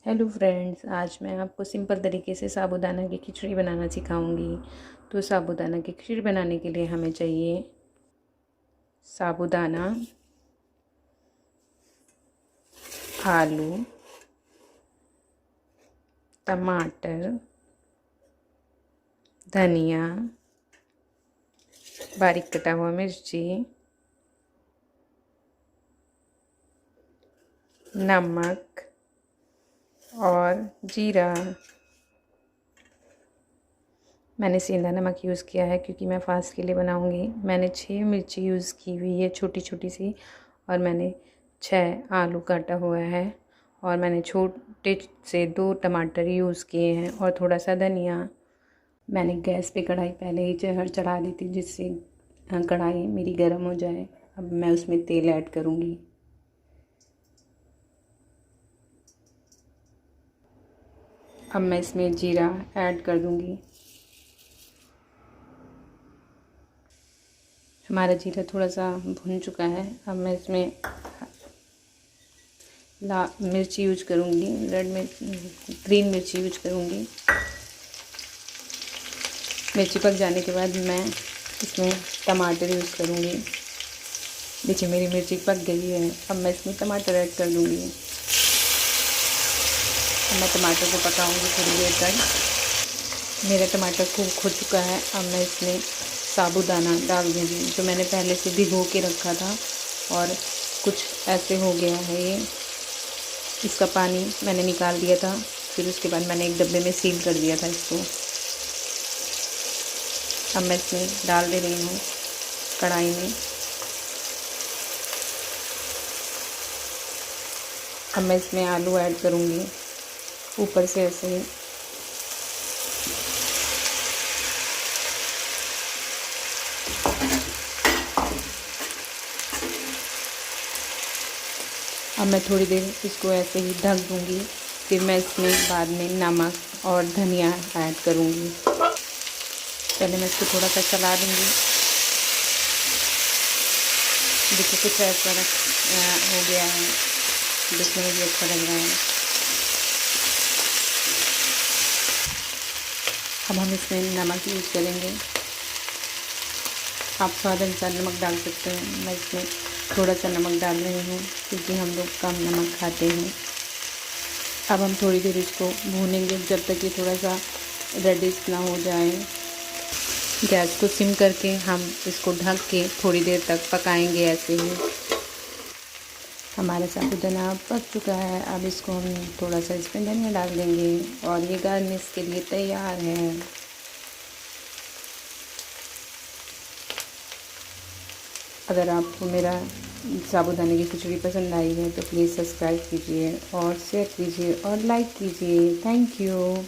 Hello friends, आज मैं आपको सिंपल तरीके से साबूदाना की खिचड़ी बनाना सिखाऊंगी। तो साबूदाना की खिचड़ी बनाने के लिए हमें चाहिए साबूदाना, आलू, टमाटर, धनिया, बारीक कटा हुआ मिर्ची, नमक और जीरा। मैंने सेंधा नमक यूज़ किया है क्योंकि मैं फास्ट के लिए बनाऊंगी। मैंने 6 मिर्ची यूज़ की हुई है छोटी छोटी सी, और मैंने 6 आलू काटा हुआ है, और मैंने छोटे से 2 टमाटर यूज़ किए हैं और थोड़ा सा धनिया। मैंने गैस पे कढ़ाई पहले ही चढ़ा दी थी, जिससे कढ़ाई मेरी गर्म हो जाए। अब मैं उसमें तेल ऐड करूँगी। अब मैं इसमें जीरा ऐड कर दूँगी। हमारा जीरा थोड़ा सा भुन चुका है। अब मैं इसमें मिर्ची यूज करूँगी, रेड मिर्च, ग्रीन मिर्ची यूज करूँगी। मिर्ची पक जाने के बाद मैं इसमें टमाटर यूज़ करूँगी। देखिए मेरी मिर्ची पक गई है। अब मैं इसमें टमाटर ऐड कर दूँगी। अब मैं टमाटर को पकाऊँगी थोड़ी देर तक। मेरा टमाटर खूब हो चुका है। अब मैं इसमें साबूदाना डाल दूँगी, जो मैंने पहले से भिगो के रखा था, और कुछ ऐसे हो गया है ये। इसका पानी मैंने निकाल दिया था, फिर उसके बाद मैंने एक डब्बे में सील कर दिया था इसको। अब मैं इसमें डाल दे रही हूँ कढ़ाई में। अब मैं इसमें आलू ऐड करूँगी ऊपर से ऐसे ही। अब मैं थोड़ी देर इसको ऐसे ही ढक दूँगी। फिर मैं इसमें बाद में नमक और धनिया ऐड करूँगी। पहले मैं इसको थोड़ा सा चला दूँगी। देखिए कुछ ऐसा हो गया है, देखने में भी अच्छा लग रहा है। अब हम इसमें नमक यूज़ करेंगे। आप स्वाद अनुसार नमक डाल सकते हैं। मैं इसमें थोड़ा सा नमक डाल रही हूँ क्योंकि हम लोग कम नमक खाते हैं। अब हम थोड़ी देर इसको भूनेंगे जब तक ये थोड़ा सा रेडिश ना हो जाए। गैस को सिम करके हम इसको ढक के थोड़ी देर तक पकाएंगे ऐसे ही। हमारा साबूदाना पक चुका है। अब इसको हम थोड़ा सा इसमें धनिया डाल देंगे और ये गार्निश के लिए तैयार है। अगर आपको मेरा साबूदाने की खिचड़ी पसंद आई है तो प्लीज़ सब्सक्राइब कीजिए और शेयर कीजिए और लाइक कीजिए। Thank you.